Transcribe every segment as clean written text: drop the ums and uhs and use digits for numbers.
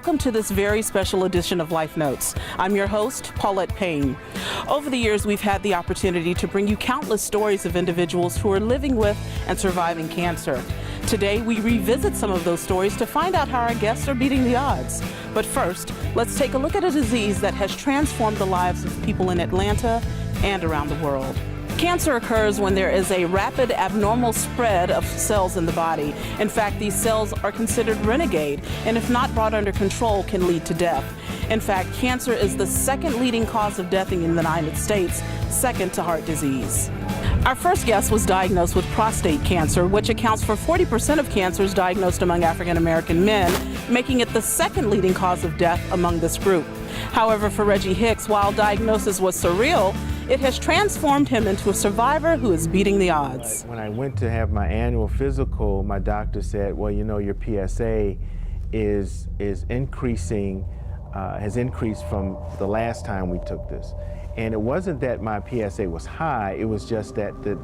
Welcome to this very special edition of Life Notes. I'm your host, Paulette Payne. Over the years, we've had the opportunity to bring you countless stories of individuals who are living with and surviving cancer. Today, we revisit some of those stories to find out how our guests are beating the odds. But first, let's take a look at a disease that has transformed the lives of people in Atlanta and around the world. Cancer occurs when there is a rapid abnormal spread of cells in the body. In fact, these cells are considered renegade, and if not brought under control, can lead to death. In fact, cancer is the second leading cause of death in the United States, second to heart disease. Our first guest was diagnosed with prostate cancer, which accounts for 40% of cancers diagnosed among African American men, making it the second leading cause of death among this group. However, for Reggie Hicks, while diagnosis was surreal, it has transformed him into a survivor who is beating the odds. When I went to have my annual physical, my doctor said, well, you know, your PSA is increasing, has increased from the last time we took this. And it wasn't that my PSA was high, it was just that the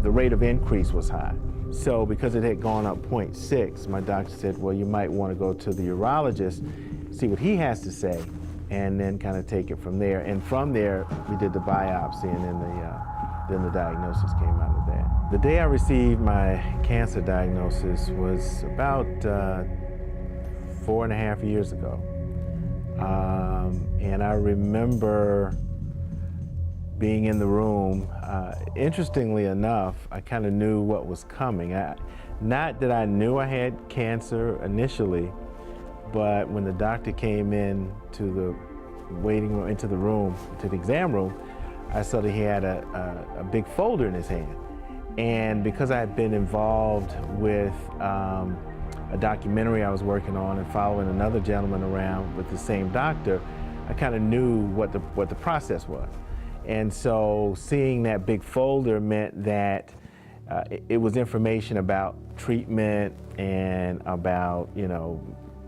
rate of increase was high. So because it had gone up 0.6, my doctor said, well, you might want to go to the urologist, see what he has to say, and then kind of take it from there. And from there, we did the biopsy, and then the diagnosis came out of that. The day I received my cancer diagnosis was about 4.5 years ago. And I remember being in the room. Interestingly enough, I kind of knew what was coming. Not that I knew I had cancer initially, but when the doctor came in to the waiting room, into the room, to the exam room, I saw that he had a big folder in his hand. And because I had been involved with a documentary I was working on and following another gentleman around with the same doctor, I kind of knew what the process was. And so seeing that big folder meant that it was information about treatment and about, you know,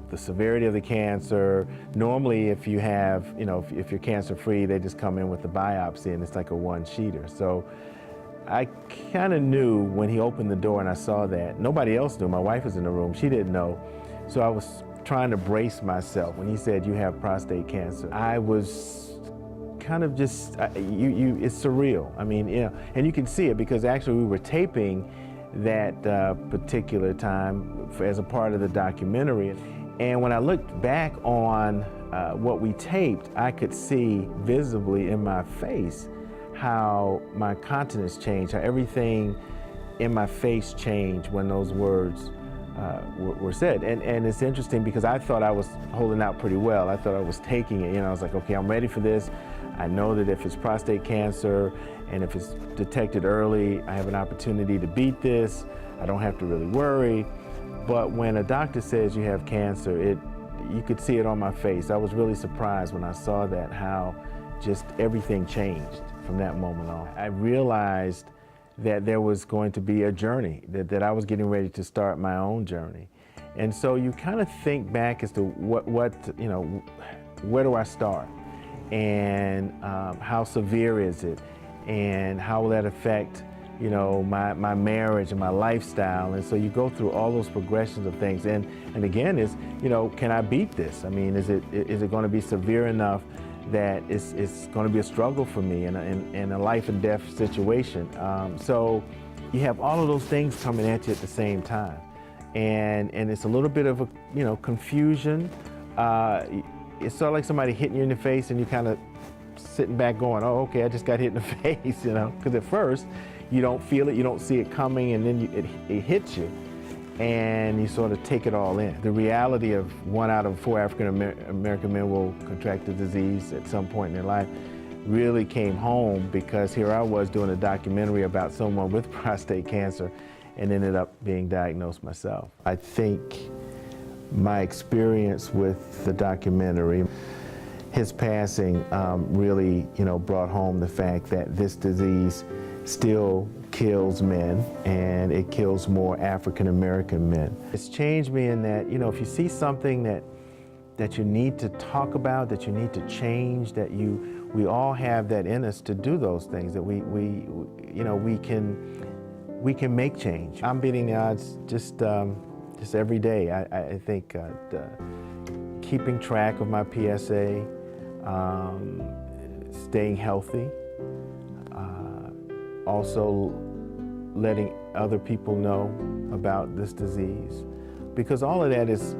the severity of the cancer. Normally, if you have, you know, if you're cancer-free, they just come in with the biopsy and it's like a one-sheeter. So I kind of knew when he opened the door and I saw that. Nobody else knew. My wife was in the room. She didn't know. So I was trying to brace myself. When he said, you have prostate cancer, I was kind of just, it's surreal. I mean, you know, and you can see it because actually we were taping that particular time as a part of the documentary. And when I looked back on what we taped, I could see visibly in my face how my countenance changed, how everything in my face changed when those words were said. And it's interesting because I thought I was holding out pretty well. I thought I was taking it. You know, I was like, okay, I'm ready for this. I know that if it's prostate cancer and if it's detected early, I have an opportunity to beat this. I don't have to really worry. But when a doctor says you have cancer, you could see it on my face. I was really surprised when I saw that, how just everything changed from that moment on. I realized that there was going to be a journey, that I was getting ready to start my own journey. And so you kind of think back as to what you know, where do I start? And how severe is it? And how will that affect, you know, my marriage and my lifestyle? And so you go through all those progressions of things. And again, is, you know, can I beat this? I mean, is it going to be severe enough that it's going to be a struggle for me in a life and death situation? So you have all of those things coming at you at the same time. And it's a little bit of a, you know, confusion. It's sort of like somebody hitting you in the face and you kind of sitting back going, oh, okay, I just got hit in the face, you know, because at first you don't feel it, you don't see it coming, and then it hits you, and you sort of take it all in. The reality of 1 out of 4 African American men will contract the disease at some point in their life really came home, because here I was doing a documentary about someone with prostate cancer and ended up being diagnosed myself. I think my experience with the documentary, his passing really, you know, brought home the fact that this disease still kills men, and it kills more African American men. It's changed me in that, you know, if you see something that you need to talk about, that you need to change, that we all have that in us to do those things, that we you know, we can make change. I'm beating the odds just just every day. I think keeping track of my PSA, staying healthy, also letting other people know about this disease, because all of that is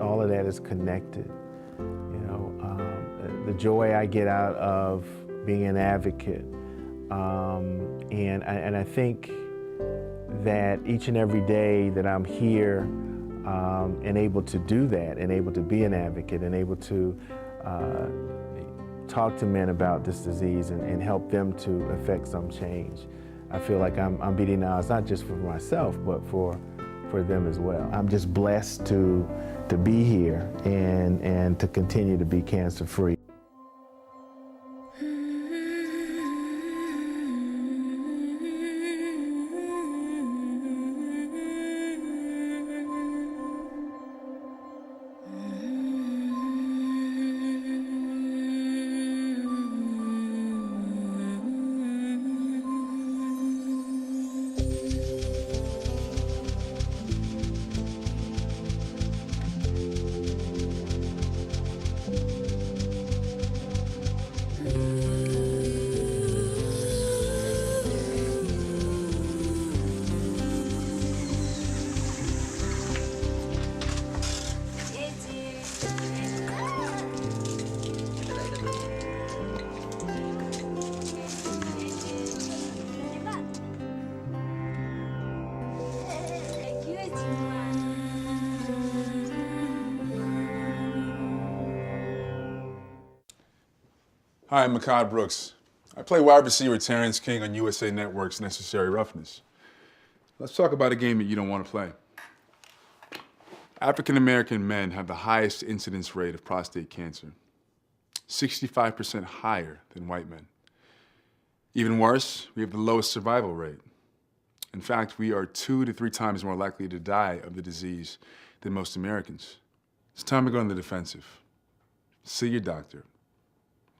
connected. You know, the joy I get out of being an advocate, and I think that each and every day that I'm here and able to do that, and able to be an advocate, and able to talk to men about this disease and help them to affect some change, I feel like I'm beating the odds, not just for myself, but for them as well. I'm just blessed to be here and to continue to be cancer-free. Hi, I'm Mekhi Brooks. I play wide receiver Terrence King on USA Network's Necessary Roughness. Let's talk about a game that you don't want to play. African-American men have the highest incidence rate of prostate cancer, 65% higher than white men. Even worse, we have the lowest survival rate. In fact, we are 2 to 3 times more likely to die of the disease than most Americans. It's time to go on the defensive. See your doctor.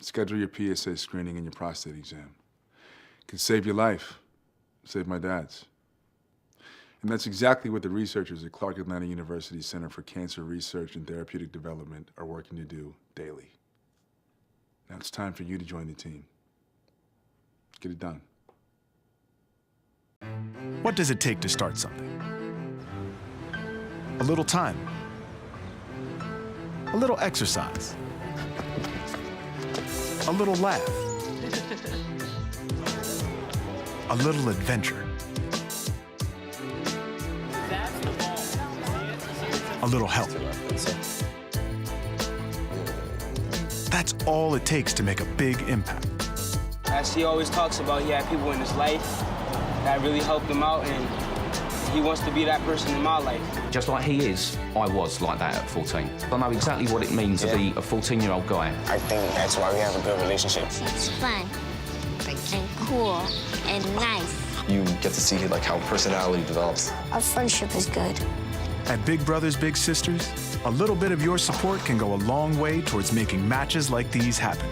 Schedule your PSA screening and your prostate exam. It could save your life, save my dad's. And that's exactly what the researchers at Clark Atlanta University Center for Cancer Research and Therapeutic Development are working to do daily. Now it's time for you to join the team. Get it done. What does it take to start something? A little time. A little exercise. A little laugh. A little adventure. A little help. That's all it takes to make a big impact. As he always talks about, he had people in his life that really helped him out, and he wants to be that person in my life. Just like he is, I was like that at 14. I know exactly what it means to be a 14-year-old guy. I think that's why we have a good relationship. It's fun and cool and nice. You get to see like how personality develops. Our friendship is good. At Big Brothers Big Sisters, a little bit of your support can go a long way towards making matches like these happen.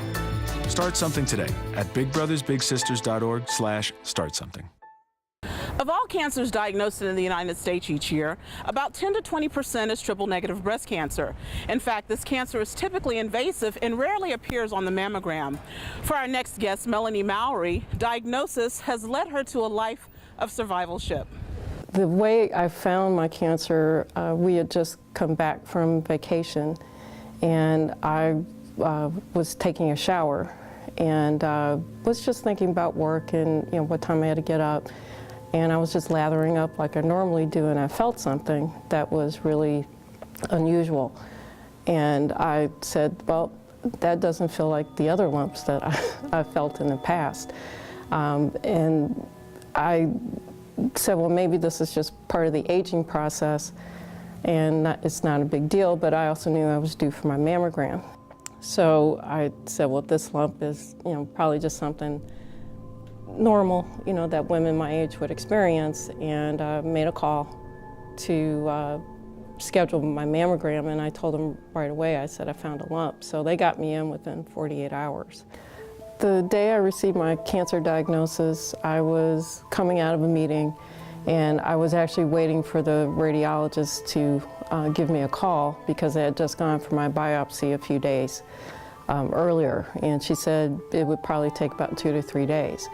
Start something today at bigbrothersbigsisters.org/startsomething. Of all cancers diagnosed in the United States each year, about 10 to 20% is triple-negative breast cancer. In fact, this cancer is typically invasive and rarely appears on the mammogram. For our next guest, Melanie Mowry, diagnosis has led her to a life of survivalship. The way I found my cancer, we had just come back from vacation, and I was taking a shower, and was just thinking about work and what time I had to get up. And I was just lathering up like I normally do, and I felt something that was really unusual. And I said, well, that doesn't feel like the other lumps that I felt in the past. And I said, well, maybe this is just part of the aging process, and it's not a big deal, but I also knew I was due for my mammogram. So I said, well, this lump is probably just something normal, that women my age would experience, and made a call to schedule my mammogram, and I told them right away, I said I found a lump. So they got me in within 48 hours. The day I received my cancer diagnosis, I was coming out of a meeting, and I was actually waiting for the radiologist to give me a call because I had just gone for my biopsy a few days earlier, and she said it would probably take about 2 to 3 days.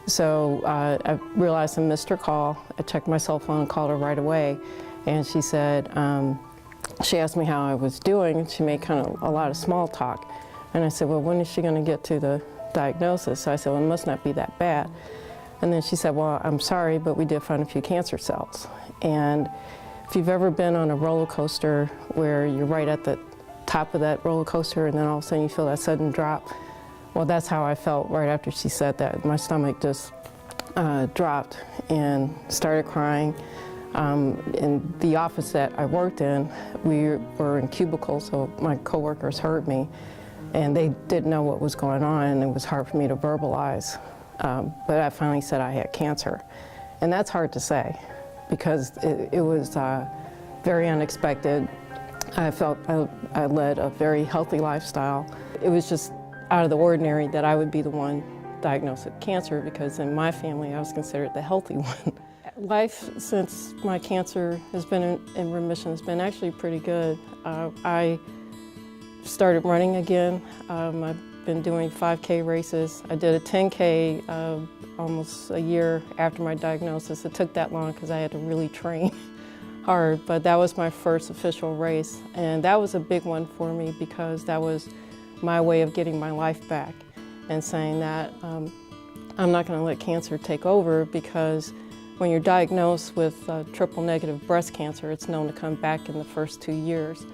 So I realized I missed her call. I checked my cell phone and called her right away, and she said, she asked me how I was doing, and she made kind of a lot of small talk. And I said, well, when is she going to get to the diagnosis? So I said, well, it must not be that bad. And then she said, well, I'm sorry, but we did find a few cancer cells. And if you've ever been on a roller coaster where you're right at the top of that roller coaster and then all of a sudden you feel that sudden drop, well, that's how I felt right after she said that. My stomach just dropped and started crying. In the office that I worked in, we were in cubicles, so my coworkers heard me, and they didn't know what was going on, and it was hard for me to verbalize. But I finally said I had cancer, and that's hard to say because it was very unexpected. I felt I led a very healthy lifestyle. It was just out of the ordinary that I would be the one diagnosed with cancer because in my family I was considered the healthy one. Life since my cancer has been in remission has been actually pretty good. I started running again. I've been doing 5K races. I did a 10K almost a year after my diagnosis. It took that long because I had to really train hard, but that was my first official race. And that was a big one for me because that was my way of getting my life back and saying that I'm not going to let cancer take over because when you're diagnosed with triple negative breast cancer, it's known to come back in the first 2 years.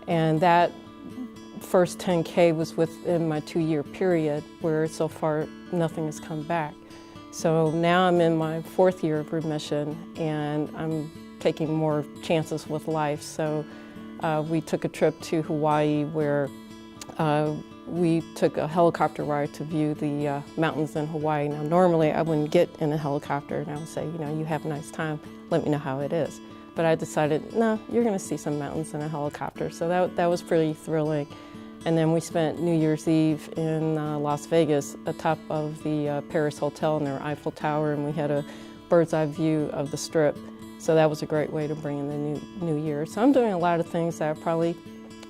And that first 10K was within my 2-year period where so far nothing has come back. So now I'm in my 4th year of remission and I'm taking more chances with life. So we took a trip to Hawaii where we took a helicopter ride to view the mountains in Hawaii. Now, normally I wouldn't get in a helicopter and I would say, you know, you have a nice time, let me know how it is. But I decided, no, you're gonna see some mountains in a helicopter. So that was pretty thrilling. And then we spent New Year's Eve in Las Vegas atop of the Paris Hotel in their Eiffel Tower, and we had a bird's eye view of the Strip. So that was a great way to bring in the new year. So I'm doing a lot of things that I probably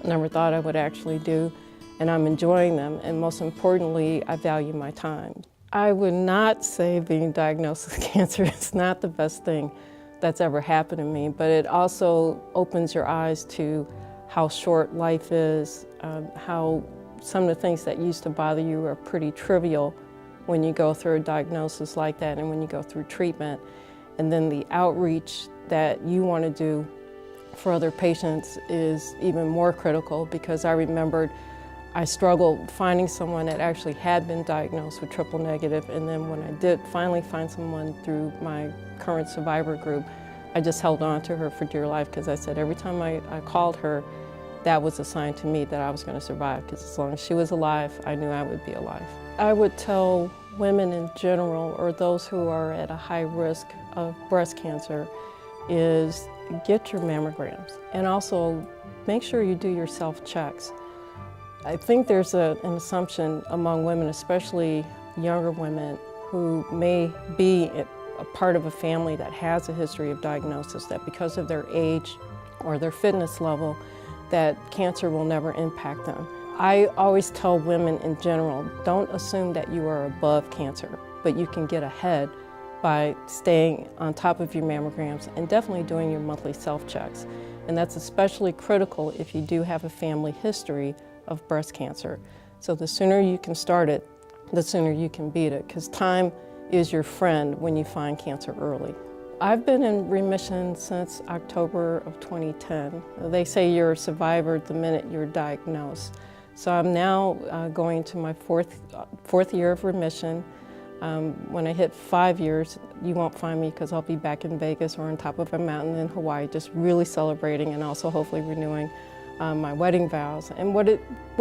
never thought I would actually do, and I'm enjoying them, and most importantly, I value my time. I would not say being diagnosed with cancer is not the best thing that's ever happened to me, but it also opens your eyes to how short life is, how some of the things that used to bother you are pretty trivial when you go through a diagnosis like that and when you go through treatment. And then the outreach that you want to do for other patients is even more critical because I remembered I struggled finding someone that actually had been diagnosed with triple negative, and then when I did finally find someone through my current survivor group, I just held on to her for dear life because I said every time I called her, that was a sign to me that I was going to survive because as long as she was alive, I knew I would be alive. I would tell women in general or those who are at a high risk of breast cancer is get your mammograms and also make sure you do your self-checks. I think there's an assumption among women, especially younger women, who may be a part of a family that has a history of diagnosis, that because of their age or their fitness level, that cancer will never impact them. I always tell women in general, don't assume that you are above cancer, but you can get ahead by staying on top of your mammograms and definitely doing your monthly self-checks. And that's especially critical if you do have a family history of breast cancer. So the sooner you can start it, the sooner you can beat it, because time is your friend when you find cancer early. I've been in remission since October of 2010. They say you're a survivor the minute you're diagnosed. So I'm now going to my fourth year of remission. When I hit 5 years, you won't find me because I'll be back in Vegas or on top of a mountain in Hawaii, just really celebrating and also hopefully renewing my wedding vows. And what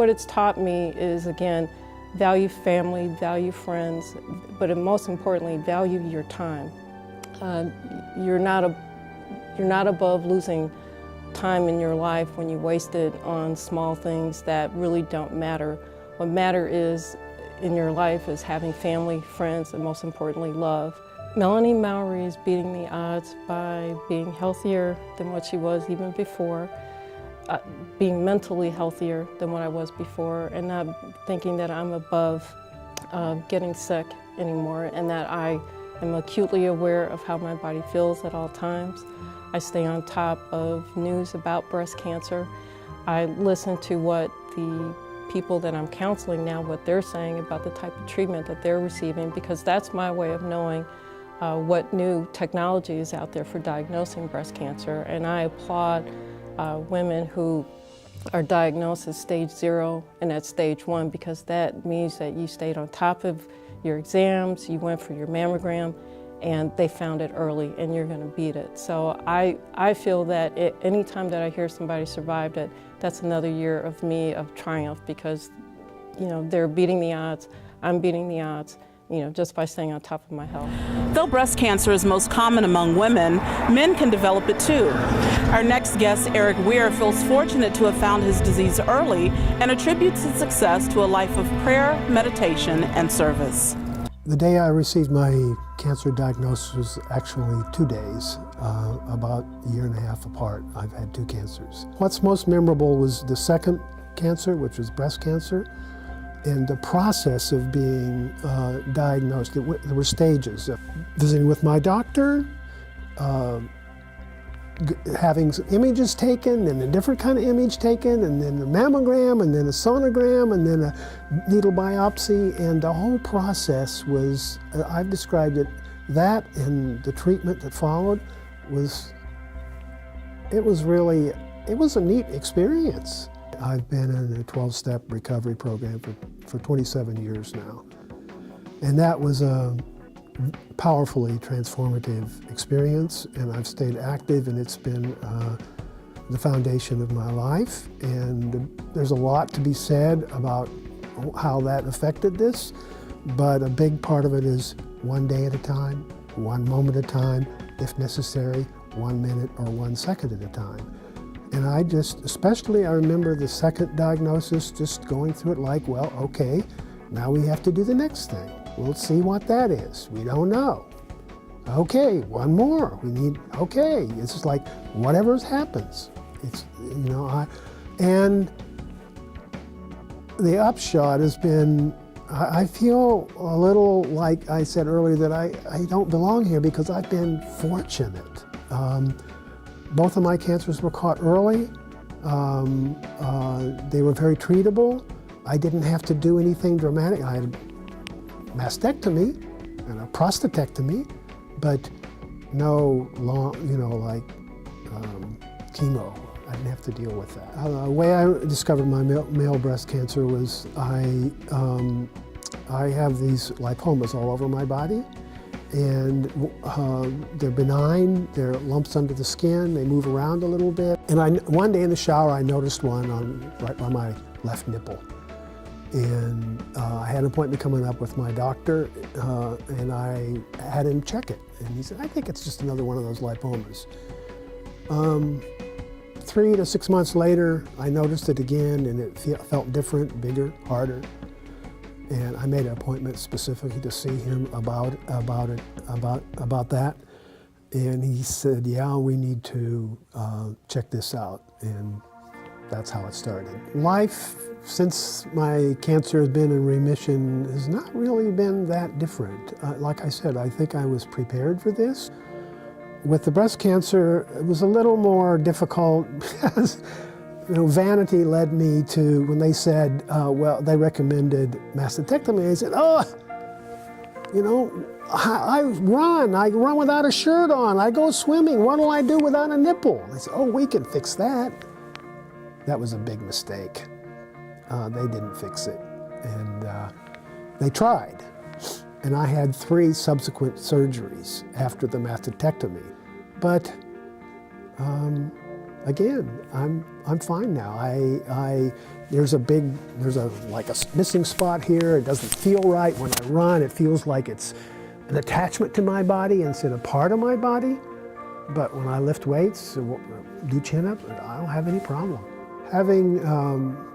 it's taught me is, again, value family, value friends, but most importantly, value your time. You're not above losing time in your life when you waste it on small things that really don't matter. What matters is in your life is having family, friends, and most importantly, love. Melanie Mowry is beating the odds by being healthier than what she was even before, being mentally healthier than what I was before, and not thinking that I'm above getting sick anymore, and that I am acutely aware of how my body feels at all times. I stay on top of news about breast cancer. I listen to what the people that I'm counseling now, what they're saying about the type of treatment that they're receiving, because that's my way of knowing what new technology is out there for diagnosing breast cancer. And I applaud women who are diagnosed at stage 0 and at stage 1, because that means that you stayed on top of your exams, you went for your mammogram, and they found it early, and you're going to beat it. So I feel that anytime that I hear somebody survived it, that's another year of me of triumph, because they're beating the odds, I'm beating the odds, just by staying on top of my health. Though breast cancer is most common among women, men can develop it too. Our next guest, Eric Weir, feels fortunate to have found his disease early and attributes his success to a life of prayer, meditation, and service. The day I received my cancer diagnosis was actually 2 days, about a year and a half apart. I've had 2 cancers. What's most memorable was the second cancer, which was breast cancer, and the process of being diagnosed. There were stages. Visiting with my doctor, having images taken, and a different kind of image taken, and then a mammogram, and then a sonogram, and then a needle biopsy, and the whole process was, I've described it, that and the treatment that followed it was a neat experience. I've been in a 12-step recovery program for 27 years now, and that was a powerfully transformative experience, and I've stayed active, and it's been the foundation of my life. And there's a lot to be said about how that affected this, but a big part of it is one day at a time, one moment at a time, if necessary, 1 minute or 1 second at a time. And I remember the second diagnosis, just going through it like, well, okay, now we have to do the next thing. We'll see what that is. We don't know. Okay, one more. Okay. It's just like whatever happens. It's, and the upshot has been, I feel a little like I said earlier that I don't belong here because I've been fortunate. Both of my cancers were caught early. They were very treatable. I didn't have to do anything dramatic. I had a mastectomy and a prostatectomy, but no long, chemo. I didn't have to deal with that. The way I discovered my male breast cancer was I have these lipomas all over my body, and they're benign. They're lumps under the skin. They move around a little bit. And one day in the shower, I noticed one right by my left nipple. And I had an appointment coming up with my doctor, and I had him check it. And he said, I think it's just another one of those lipomas. 3 to 6 months later, I noticed it again, and it felt different, bigger, harder. And I made an appointment specifically to see him about that. And he said, yeah, we need to check this out. And that's how it started. Life since my cancer has been in remission has not really been that different. Like I said, I think I was prepared for this. With the breast cancer, it was a little more difficult because vanity led me to, when they said, they recommended mastectomy, I said, I run without a shirt on, I go swimming, what do I do without a nipple? They said, we can fix that. That was a big mistake. They didn't fix it, and they tried. And I had 3 subsequent surgeries after the mastectomy. But again, I'm fine now. There's a missing spot here. It doesn't feel right. When I run, it feels like it's an attachment to my body instead of part of my body. But when I lift weights, do chin-ups, I don't have any problem. Having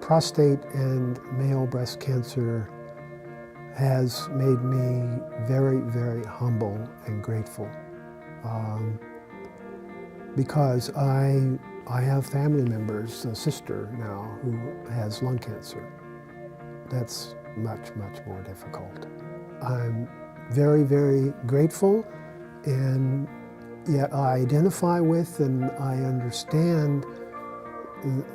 prostate and male breast cancer has made me very, very humble and grateful. Because I have family members, a sister now, who has lung cancer. That's much, much more difficult. I'm very, very grateful, and yet I identify with and I understand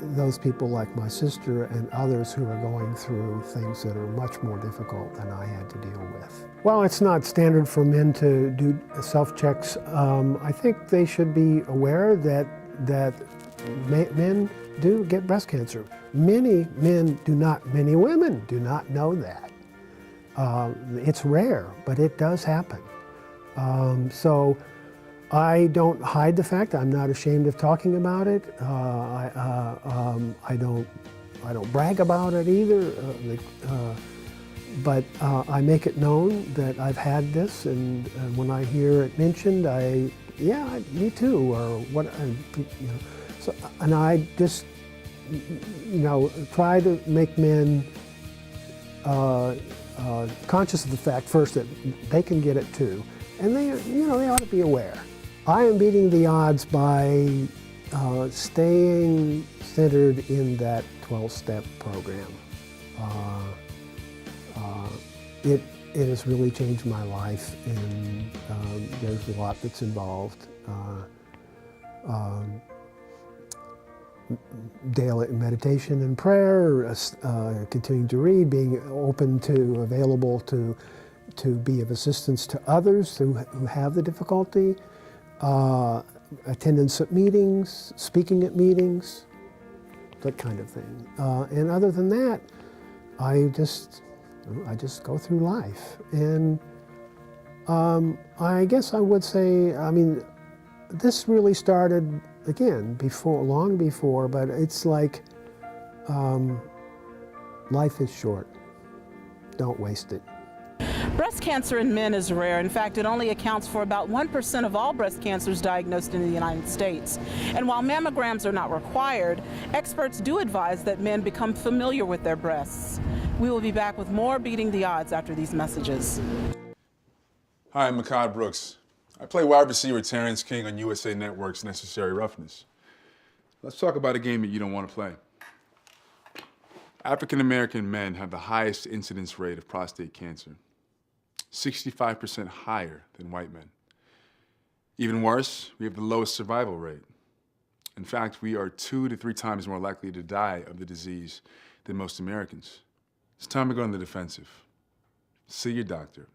those people like my sister and others who are going through things that are much more difficult than I had to deal with. Well, it's not standard for men to do self-checks. I think they should be aware that men do get breast cancer. Many men do not, many women do not know that. It's rare, but it does happen. So I don't hide the fact. I'm not ashamed of talking about it. I don't brag about it either. But I make it known that I've had this, and when I hear it mentioned, yeah, me too, or what, so, and I just, try to make men conscious of the fact first that they can get it too, and they ought to be aware. I am beating the odds by staying centered in that 12-step program. It has really changed my life, and there's a lot that's involved. Daily meditation and prayer, continuing to read, being open to, available to be of assistance to others who have the difficulty, attendance at meetings, speaking at meetings, that kind of thing. And other than that, I just go through life. And I guess I would say, this really started, again, long before, but it's like, life is short. Don't waste it. Breast cancer in men is rare. In fact, it only accounts for about 1% of all breast cancers diagnosed in the United States. And while mammograms are not required, experts do advise that men become familiar with their breasts. We will be back with more Beating the Odds after these messages. Hi, I'm Mehcad Brooks. I play wide receiver Terrence King on USA Network's Necessary Roughness. Let's talk about a game that you don't want to play. African American men have the highest incidence rate of prostate cancer, 65% higher than white men. Even worse, we have the lowest survival rate. In fact, we are 2 to 3 times more likely to die of the disease than most Americans. It's time to go on the defensive. See your doctor.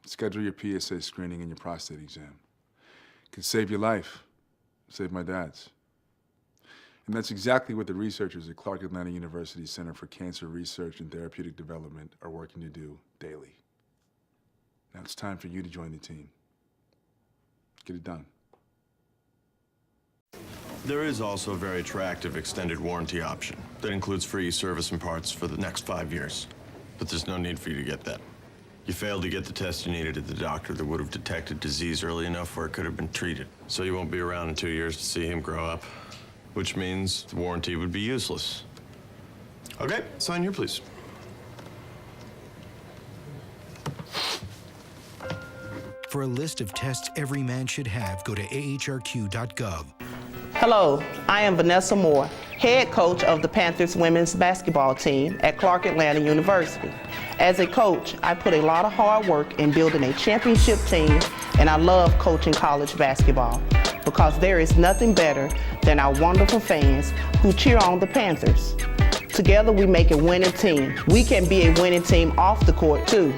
Schedule your PSA screening and your prostate exam. It could save your life, save my dad's. And that's exactly what the researchers at Clark Atlanta University Center for Cancer Research and Therapeutic Development are working to do daily. Now it's time for you to join the team. Get it done. There is also a very attractive extended warranty option that includes free service and parts for the next 5 years. But there's no need for you to get that. You failed to get the test you needed at the doctor that would have detected disease early enough where it could have been treated. So you won't be around in 2 years to see him grow up, which means the warranty would be useless. Okay, sign here, please. For a list of tests every man should have, go to ahrq.gov. Hello, I am Vanessa Moore, head coach of the Panthers women's basketball team at Clark Atlanta University. As a coach, I put a lot of hard work in building a championship team, and I love coaching college basketball because there is nothing better than our wonderful fans who cheer on the Panthers. Together we make a winning team. We can be a winning team off the court too.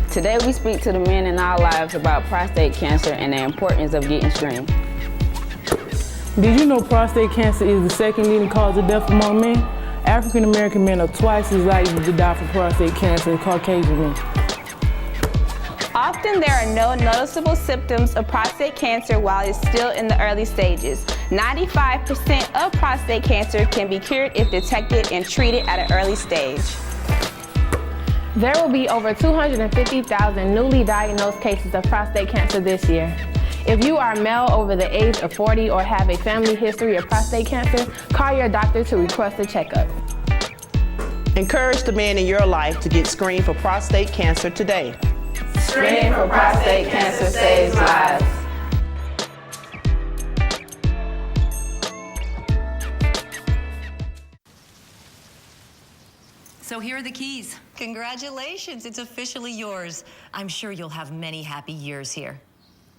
Today we speak to the men in our lives about prostate cancer and the importance of getting screened. Did you know prostate cancer is the second leading cause of death among men? African American men are twice as likely to die from prostate cancer as Caucasian men. Often there are no noticeable symptoms of prostate cancer while it's still in the early stages. 95% of prostate cancer can be cured if detected and treated at an early stage. There will be over 250,000 newly diagnosed cases of prostate cancer this year. If you are male over the age of 40 or have a family history of prostate cancer, call your doctor to request a checkup. Encourage the men in your life to get screened for prostate cancer today. Screening for prostate cancer saves lives. So here are the keys. Congratulations, it's officially yours. I'm sure you'll have many happy years here.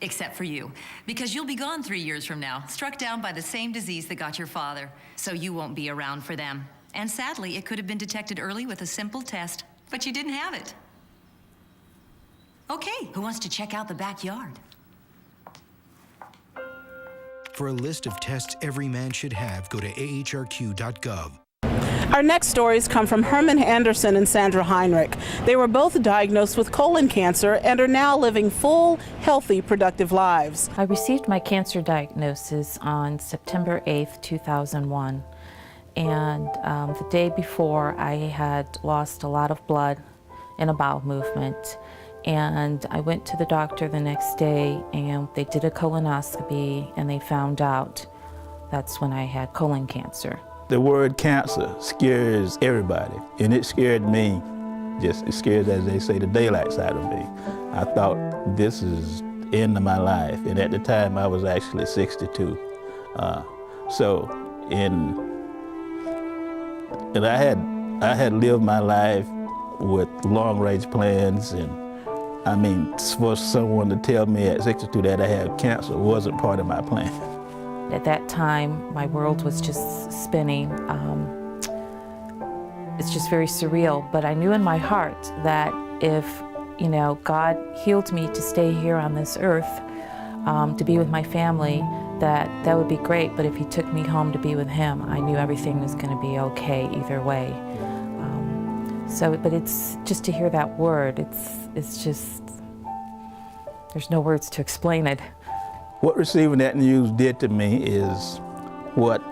Except for you, because you'll be gone 3 years from now, struck down by the same disease that got your father. So you won't be around for them. And sadly, it could have been detected early with a simple test, but you didn't have it. Okay, who wants to check out the backyard? For a list of tests every man should have, go to ahrq.gov. Our next stories come from Herman Anderson and Sandra Heinrich. They were both diagnosed with colon cancer and are now living full, healthy, productive lives. I received my cancer diagnosis on September 8th, 2001. And the day before, I had lost a lot of blood in a bowel movement. And I went to the doctor the next day, and they did a colonoscopy, and they found out that's when I had colon cancer. The word cancer scares everybody, and it scared me. It scares, as they say, the daylights out of me. I thought, this is the end of my life, and at the time I was actually 62. And I had lived my life with long-range plans, and I mean, for someone to tell me at 62 that I had cancer wasn't part of my plan. At that time, my world was just spinning. It's just very surreal, but I knew in my heart that if, God healed me to stay here on this earth, to be with my family, that would be great, but if he took me home to be with him, I knew everything was going to be okay either way. But it's just to hear that word, it's just, there's no words to explain it. What receiving that news did to me is what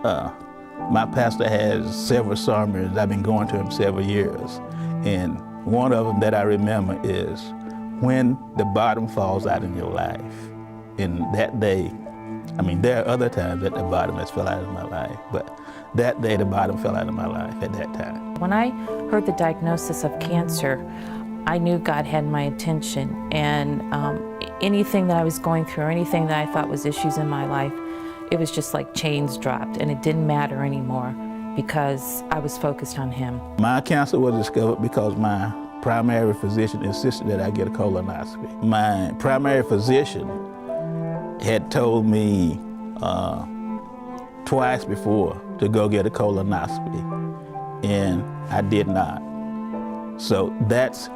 my pastor has several sermons. I've been going to him several years. And one of them that I remember is when the bottom falls out in your life. And that day, I mean, there are other times that the bottom has fell out of my life, but that day the bottom fell out of my life at that time. When I heard the diagnosis of cancer, I knew God had my attention, and anything that I was going through or anything that I thought was issues in my life, it was just like chains dropped, and it didn't matter anymore because I was focused on him. My cancer was discovered because my primary physician insisted that I get a colonoscopy. My primary physician had told me twice before to go get a colonoscopy, and I did not. So that's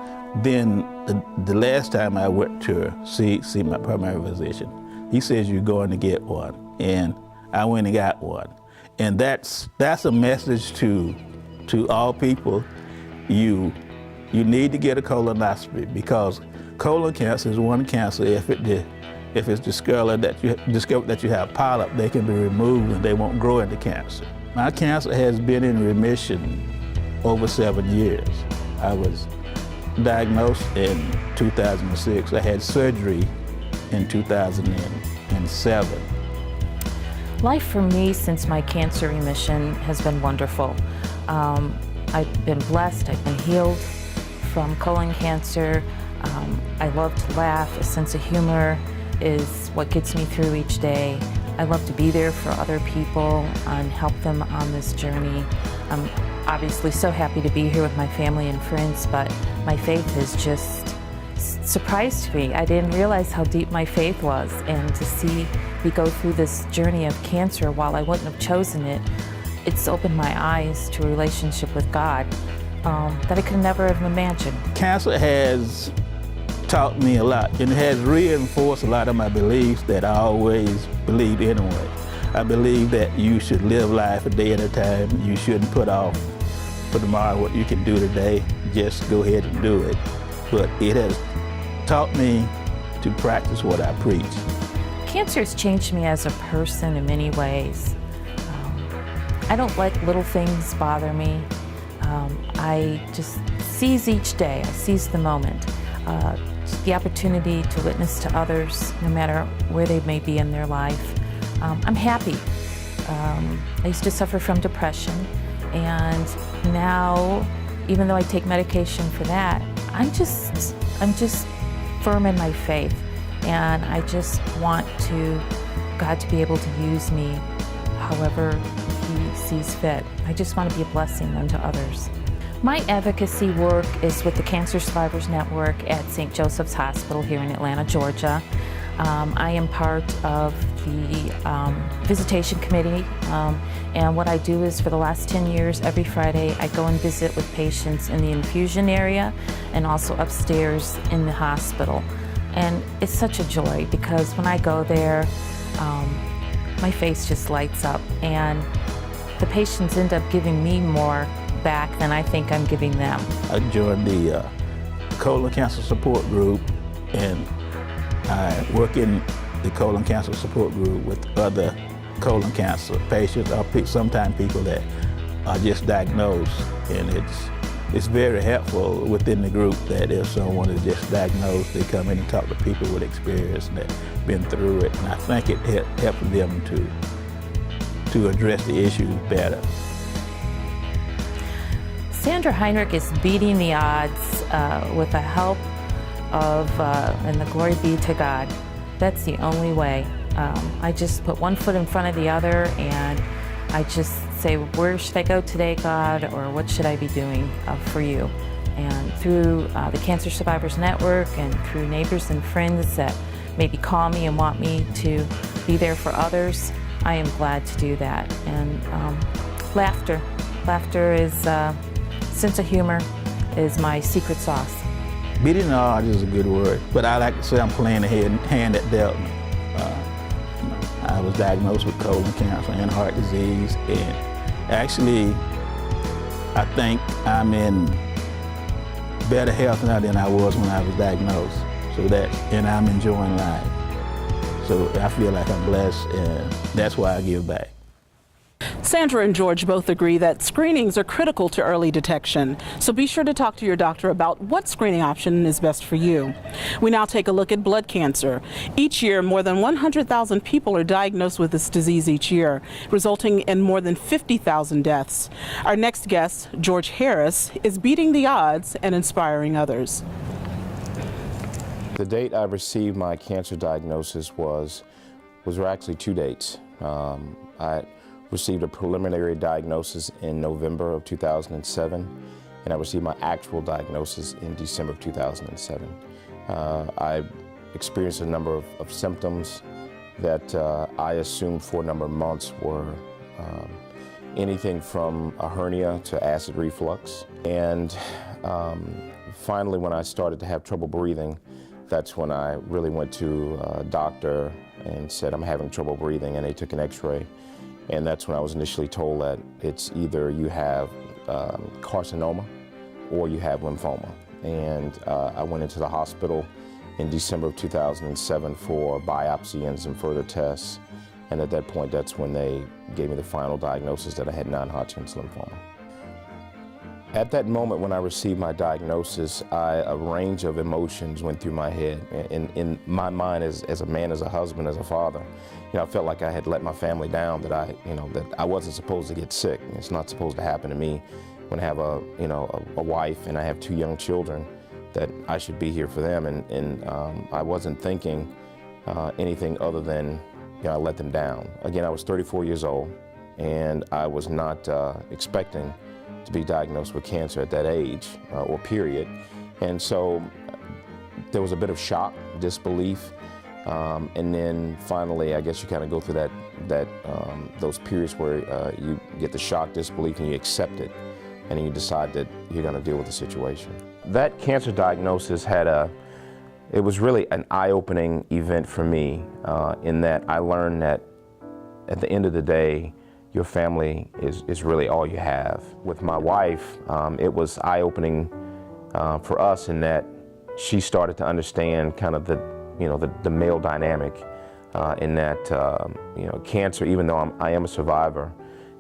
then the last time I went to see my primary physician. He says, you're going to get one, and I went and got one. And that's a message to all people. You need to get a colonoscopy, because colon cancer is one cancer. If it's discovered that you have polyp, they can be removed and they won't grow into cancer. My cancer has been in remission over 7 years. I was diagnosed in 2006. I had surgery in 2007. Life for me since my cancer remission has been wonderful. I've been blessed, I've been healed from colon cancer. I love to laugh. A sense of humor is what gets me through each day. I love to be there for other people and help them on this journey. I'm obviously so happy to be here with my family and friends, but my faith has just surprised me. I didn't realize how deep my faith was, and to see me go through this journey of cancer while I wouldn't have chosen it, it's opened my eyes to a relationship with God that I could never have imagined. Cancer has taught me a lot, and it has reinforced a lot of my beliefs that I always believed anyway. I believe that you should live life a day at a time. You shouldn't put off for tomorrow what you can do today. Just go ahead and do it. But it has taught me to practice what I preach. Cancer has changed me as a person in many ways. I don't let little things bother me. I just seize each day. I seize the moment. The opportunity to witness to others, no matter where they may be in their life. I'm happy. I used to suffer from depression, And now, even though I take medication for that, I'm just firm in my faith. And I just want God to be able to use me however He sees fit. I just want to be a blessing unto others. My advocacy work is with the Cancer Survivors Network at St. Joseph's Hospital here in Atlanta, Georgia. I am part of the visitation committee, and what I do is for the last 10 years, every Friday, I go and visit with patients in the infusion area and also upstairs in the hospital. And it's such a joy because when I go there, my face just lights up, and the patients end up giving me more back than I think I'm giving them. I joined the colon cancer support group, and I work in the colon cancer support group with other colon cancer patients, or sometimes people that are just diagnosed, and it's very helpful within the group that if someone is just diagnosed, they come in and talk to people with experience and that been through it, and I think it helps them to address the issues better. Sandra Heinrich is beating the odds with the help of, and the glory be to God. That's the only way. I just put one foot in front of the other, and I just say, where should I go today, God, or what should I be doing for you? And through the Cancer Survivors Network and through neighbors and friends that maybe call me and want me to be there for others, I am glad to do that. And laughter is, sense of humor is my secret sauce. Beating the odds is a good word, but I like to say I'm playing the hand that dealt me. I was diagnosed with colon cancer and heart disease, and actually, I think I'm in better health now than I was when I was diagnosed. And I'm enjoying life. So I feel like I'm blessed, and that's why I give back. Sandra and George both agree that screenings are critical to early detection, so be sure to talk to your doctor about what screening option is best for you. We now take a look at blood cancer. Each year, more than 100,000 people are diagnosed with this disease each year, resulting in more than 50,000 deaths. Our next guest, George Harris, is beating the odds and inspiring others. The date I received my cancer diagnosis was actually two dates. I received a preliminary diagnosis in November of 2007, and I received my actual diagnosis in December of 2007. I experienced a number of symptoms that I assumed for a number of months were anything from a hernia to acid reflux. And finally, when I started to have trouble breathing, that's when I really went to a doctor and said, I'm having trouble breathing, and they took an x-ray. And that's when I was initially told that it's either you have carcinoma or you have lymphoma. And I went into the hospital in December of 2007 for biopsy and some further tests. And at that point, that's when they gave me the final diagnosis that I had non-Hodgkin's lymphoma. At that moment when I received my diagnosis, a range of emotions went through my head. In my mind, as a man, as a husband, as a father, I felt like I had let my family down, that I wasn't supposed to get sick. It's not supposed to happen to me when I have a wife and I have two young children, that I should be here for them. And I wasn't thinking anything other than, I let them down. Again, I was 34 years old, and I was not expecting to be diagnosed with cancer at that age or period. And so there was a bit of shock, disbelief, and then finally, I guess you kind of go through those periods where you get the shock, disbelief, and you accept it, and then you decide that you're going to deal with the situation. That cancer diagnosis it was really an eye-opening event for me, in that I learned that at the end of the day, your family is really all you have. With my wife, it was eye-opening for us in that she started to understand kind of the male dynamic, in that cancer, even though I am a survivor,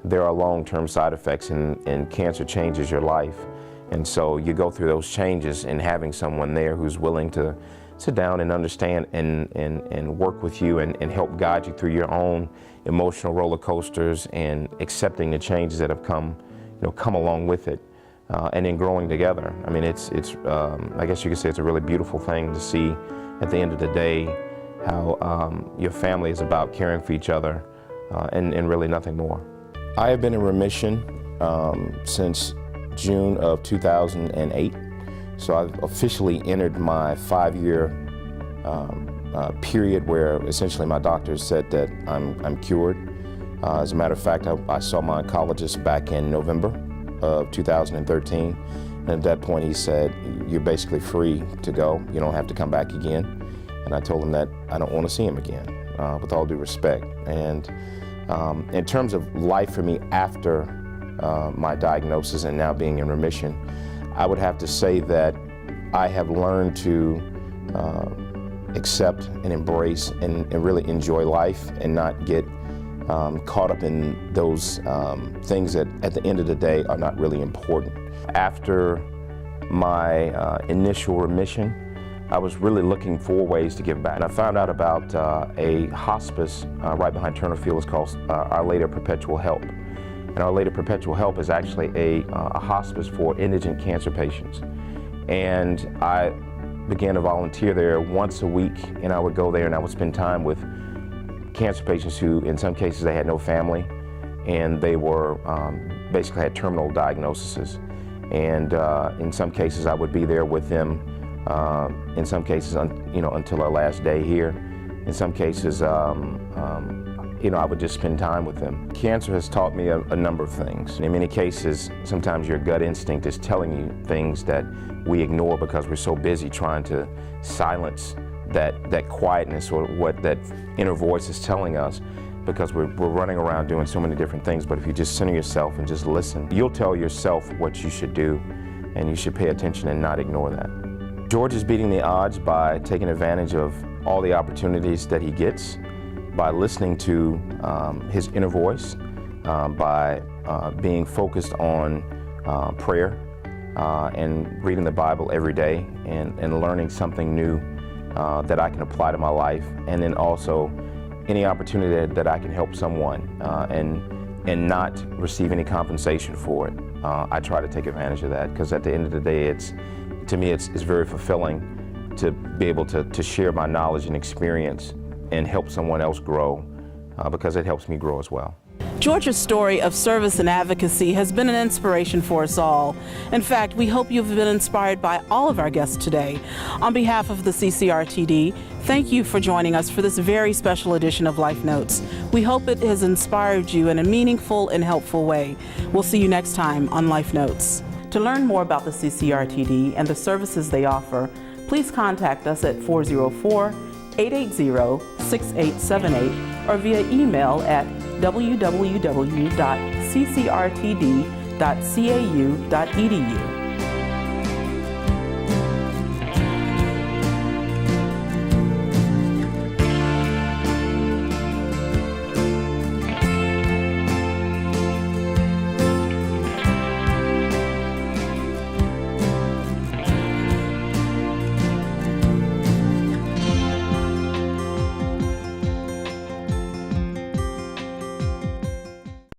there are long-term side effects, and cancer changes your life. And so you go through those changes, and having someone there who's willing to sit down and understand and work with you and help guide you through your own emotional roller coasters and accepting the changes that have come come along with it, and then growing together. I mean, it's I guess you could say it's a really beautiful thing to see at the end of the day how your family is about caring for each other and really nothing more. I have been in remission since June of 2008, so I've officially entered my 5-year period where essentially my doctors said that I'm cured. As a matter of fact, I saw my oncologist back in November of 2013, and at that point he said, "You're basically free to go. You don't have to come back again." And I told him that I don't want to see him again, with all due respect. And in terms of life for me after my diagnosis and now being in remission, I would have to say that I have learned to accept and embrace and really enjoy life and not get caught up in those things that at the end of the day are not really important. After my initial remission, I was really looking for ways to give back. And I found out about a hospice right behind Turner Field. It's called Our Lady of Perpetual Help. And Our Lady of Perpetual Help is actually a hospice for indigent cancer patients. And I began to volunteer there once a week, and I would go there and I would spend time with cancer patients who, in some cases, they had no family, and they were basically had terminal diagnoses. And in some cases, I would be there with them. In some cases, until our last day here. In some cases, I would just spend time with them. Cancer has taught me a number of things. In many cases, sometimes your gut instinct is telling you things that we ignore because we're so busy trying to silence that quietness or what that inner voice is telling us, because we're running around doing so many different things. But if you just center yourself and just listen, you'll tell yourself what you should do, and you should pay attention and not ignore that. George is beating the odds by taking advantage of all the opportunities that he gets, by listening to his inner voice, by being focused on prayer and reading the Bible every day and learning something new that I can apply to my life, and then also any opportunity that I can help someone and not receive any compensation for it. I try to take advantage of that, because at the end of the day, to me, it's very fulfilling to be able to share my knowledge and experience and help someone else grow, because it helps me grow as well. George's story of service and advocacy has been an inspiration for us all. In fact, we hope you've been inspired by all of our guests today. On behalf of the CCRTD, thank you for joining us for this very special edition of Life Notes. We hope it has inspired you in a meaningful and helpful way. We'll see you next time on Life Notes. To learn more about the CCRTD and the services they offer, please contact us at 404-880-6878 or via email at www.ccrtd.cau.edu.